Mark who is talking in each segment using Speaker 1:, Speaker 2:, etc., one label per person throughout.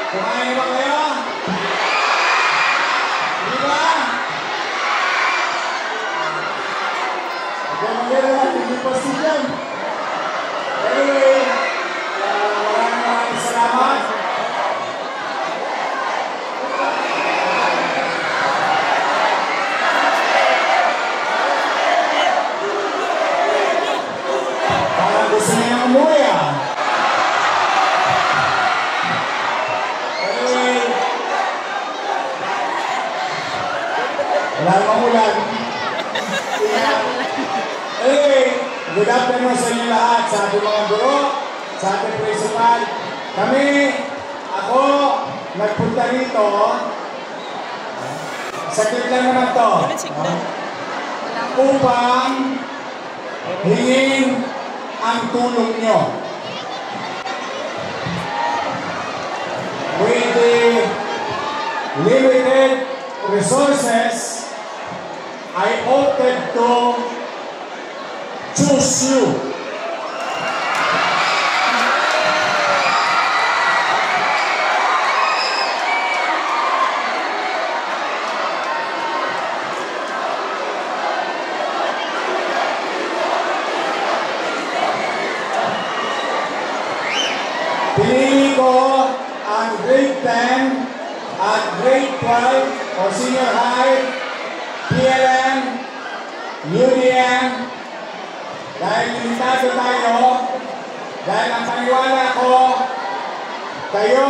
Speaker 1: Kumain ba kayo? Di ba? Okay, maganda lang. Hindi pa siya. Anyway, maraming salamat. Parang gusto niya umuwi ah. Anyway, wala namang ulan. Anyway, good afternoon sa inyo lahat, sa ating mga guro, sa ating principal. Ako, nagpunta rito. Sakit lang naman to. Upang hingin ang tulong nyo. With the limited resources, I opted to choose you. Pinili ko ang grade 10 at grade 12 o senior high, PLM, UDM, dahil limitado tayo, dahil ang paniwala ko, kayo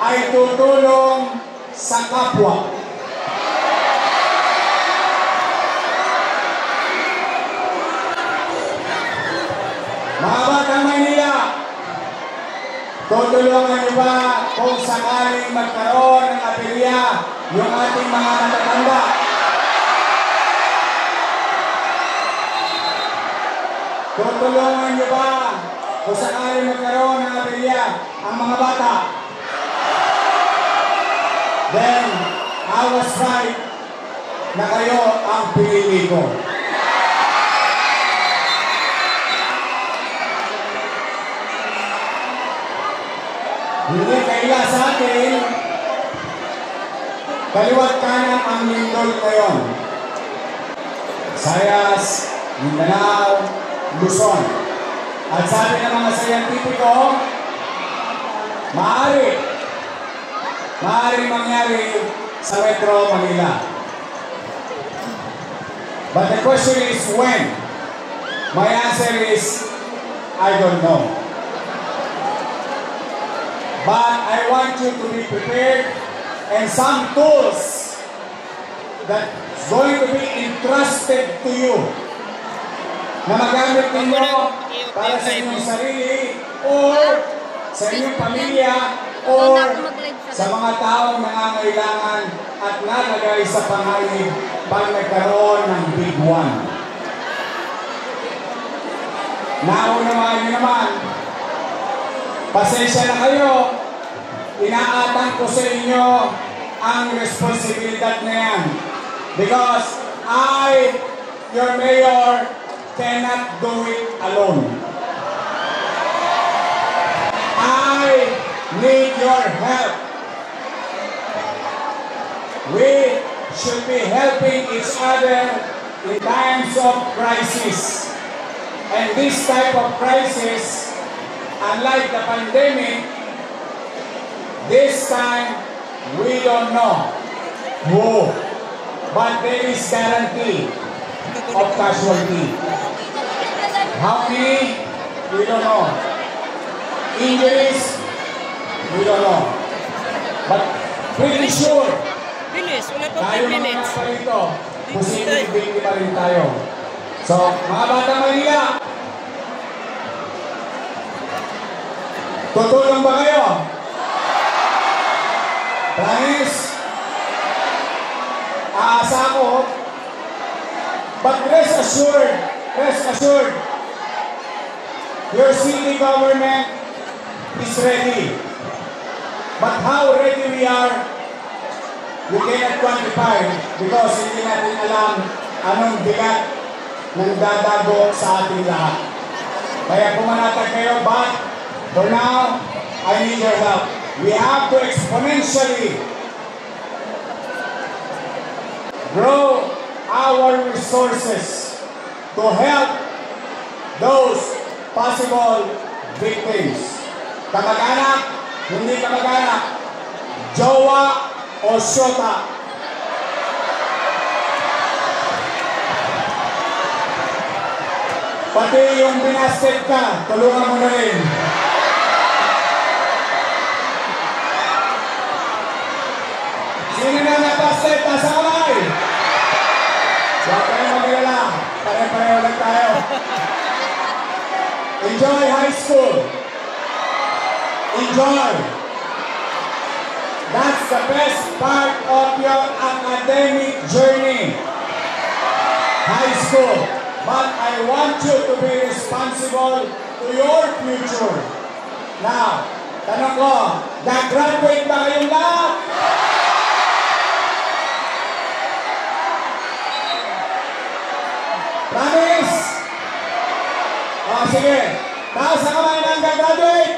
Speaker 1: ay tutulong sa kapwa. Mga Batang Maynila, tutulungan niyo ba kung sakaling magkaroon ng aperya yung ating mga matatanda? Tutulungan niyo ba kung sakaling magkaroon ng aperya ang mga bata? Then, I was right na kayo ang pinili ko. Hindi kaila sa atin, kaliwat kanan ang lindol ngayon. Sayas, Mindanao, Luzon. At sabi ng mga scientifico, maaaring mangyari sa Metro Manila. But the question is when? My answer is, I don't know. But I want you to be prepared and some tools that's going to be entrusted to you na magamit ninyo para sa inyong sarili or sa inyong pamilya or sa mga taong nangangailangan at nalagay sa panganib pag nagkaroon ng big one. Naunawaan niyo naman, pasensya na kayo, inaatang ko sa inyo ang responsibilidad na yan. Because I, your mayor, cannot do it alone. I need your help. We should be helping each other in times of crisis. And this type of crisis, unlike the pandemic, this time we don't know who, but there is guarantee of casualty. How many? We don't know. Injuries? We don't know. But pretty sure, tayo mga pa rito, posibleng pa rin tayo. So, mga Batang Maynila, tutulong ba kayo? Promise? Aasa ko. But rest assured, your city government is ready. But how ready we are, we cannot quantify because hindi natin alam anong bigat ng dadago sa ating lahat. Kaya pumanatag kayo, but for now, I need your help. we have to exponentially grow our resources to help those possible victims. Kamag-anak, hindi kamag-anak, jowa o syota. Pati yung binasted ka, tulungan mo na rin. Sino na nabasted? Nasa kamay! Huwag kayo mag-alala. Pare-pareho lang tayo. Enjoy high school. Enjoy. That's the best part of your academic journey. High school. But I want you to be responsible to your future. Now, tanong ko, nag-graduate ba kayong lahat? Promise? O, sige. Taas na kamay ng nag-graduate.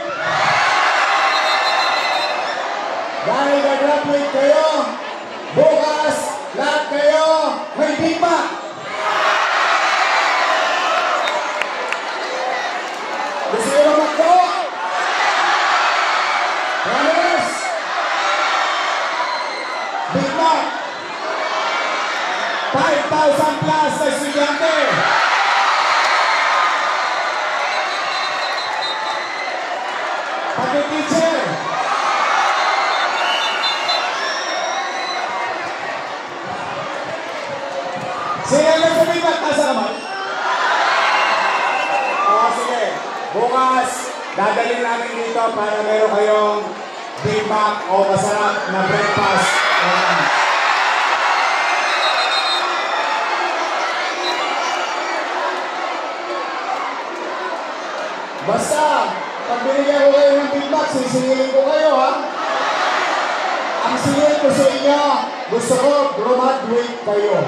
Speaker 1: Dahil nag-graduate kayo, bukas, lahat kayo may Big Mac. Gusto nyo magko? Promise? Big Mac. 5,000 plus na estudyante. Pati teacher. Sige lang sa Big Mac, nasa naman. Sige. Bukas, dadalhin namin dito para meron kayong Big Mac o masarap na breakfast. Basta, pag binigyan ko kayo ng Big Mac, sisingilin ko kayo, ha? Ang singil ko sa inyo, gusto ko graduate kayo.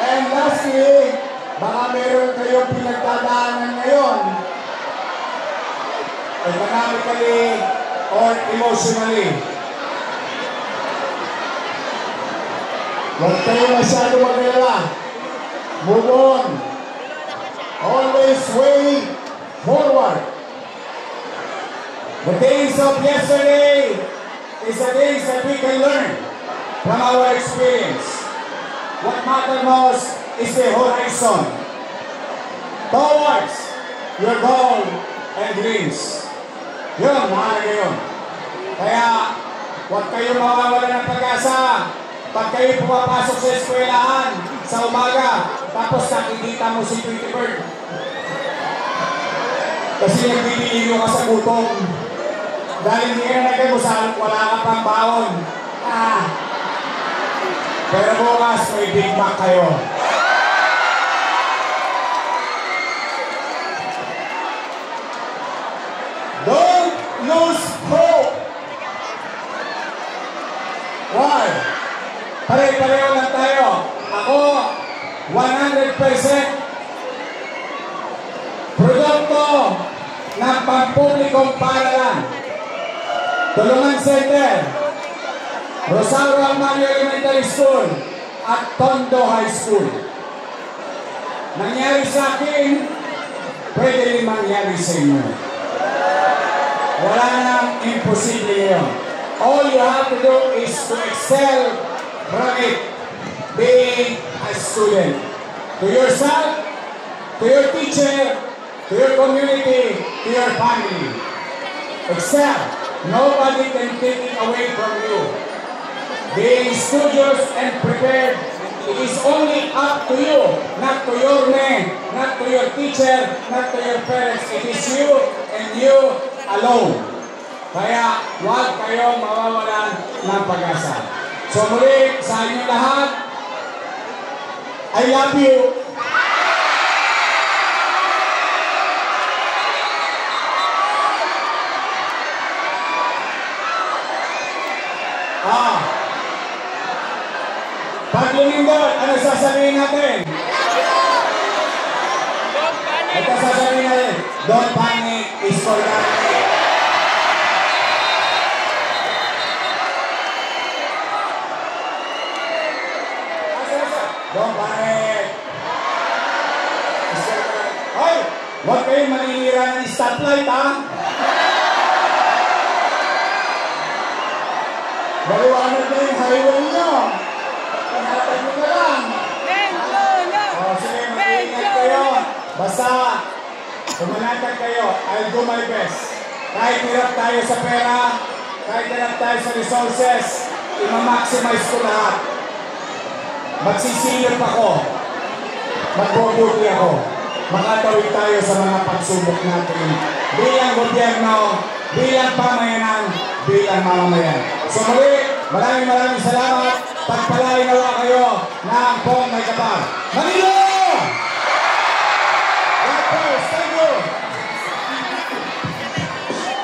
Speaker 1: And lastly, baka meron kayong pinagdadaanan ngayon, economically or emotionally. Huwag kayo masyado mag-alala. Move on. Always way forward. The days of yesterday is the days that we can learn from our experience. What matters most is the horizon towards your goal and dreams. Yun, mahalaga yun. Kaya, huwag kayo mawawala ng pag-asa. Pag kayo pumapasok sa eskwelahan sa umaga, tapos nakikita mo si Tweety Bird. Kasi nagbibigyo ka sa gutom. Dahil hindi ka nagkagusan, wala ka pang baon. Pero bukas, may Big Mac kayo. Don't lose hope. Why? Pare-pareho lang tayo. Ako, 100% produkto ng pampublikong paaralan. Tulungan Center, Rosario Almario Elementary School, at Tondo High School. Nangyari sa akin, pwede rin mangyari sa inyo. Wala nang imposible yun. All you have to do is to excel from it, being a student. To yourself, to your teacher, to your community, to your family. Excel. Nobody can take it away from you. Being studious and prepared, it is only up to you, not to your name, not to your teacher, not to your parents. It is you and you alone. Kaya huwag kayo mawawalan ng pag-asa. So muli, sa inyo lahat, I love you. Pag lumindol, ano sasabihin natin? Ito sasabihin natin, don't panic, is for that. Maliwanag na yung highway nyo. Panatan nyo na lang. O, sige, mag-iingat kayo. Basta, kumanatan kayo. I'll do my best. Kahit hirap tayo sa pera, kahit hirap tayo sa resources, ima-maximize ko lahat. Magsisilip ako. Magbubuti ako. Makatawid tayo sa mga pagsubok natin. Bilang gobyerno, bilang pamayanan, bilang mamamayan. So muli, maraming salamat. Pagpalain nawa kayo na ang pong may kapal. Manilo! God bless.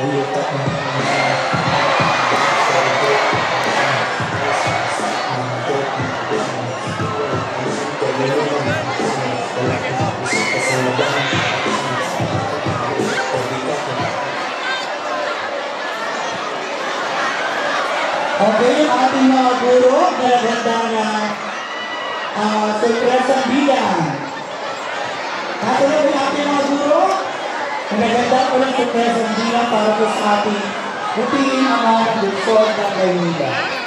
Speaker 1: Thank you.
Speaker 2: Okay, yung ating mga guro, dalagandang surpresang bilang. Nasunod yung ating mga guro, dalagandang ulang surpresang bilang para po sa ating butingin ang mga lungsod ng Maynila.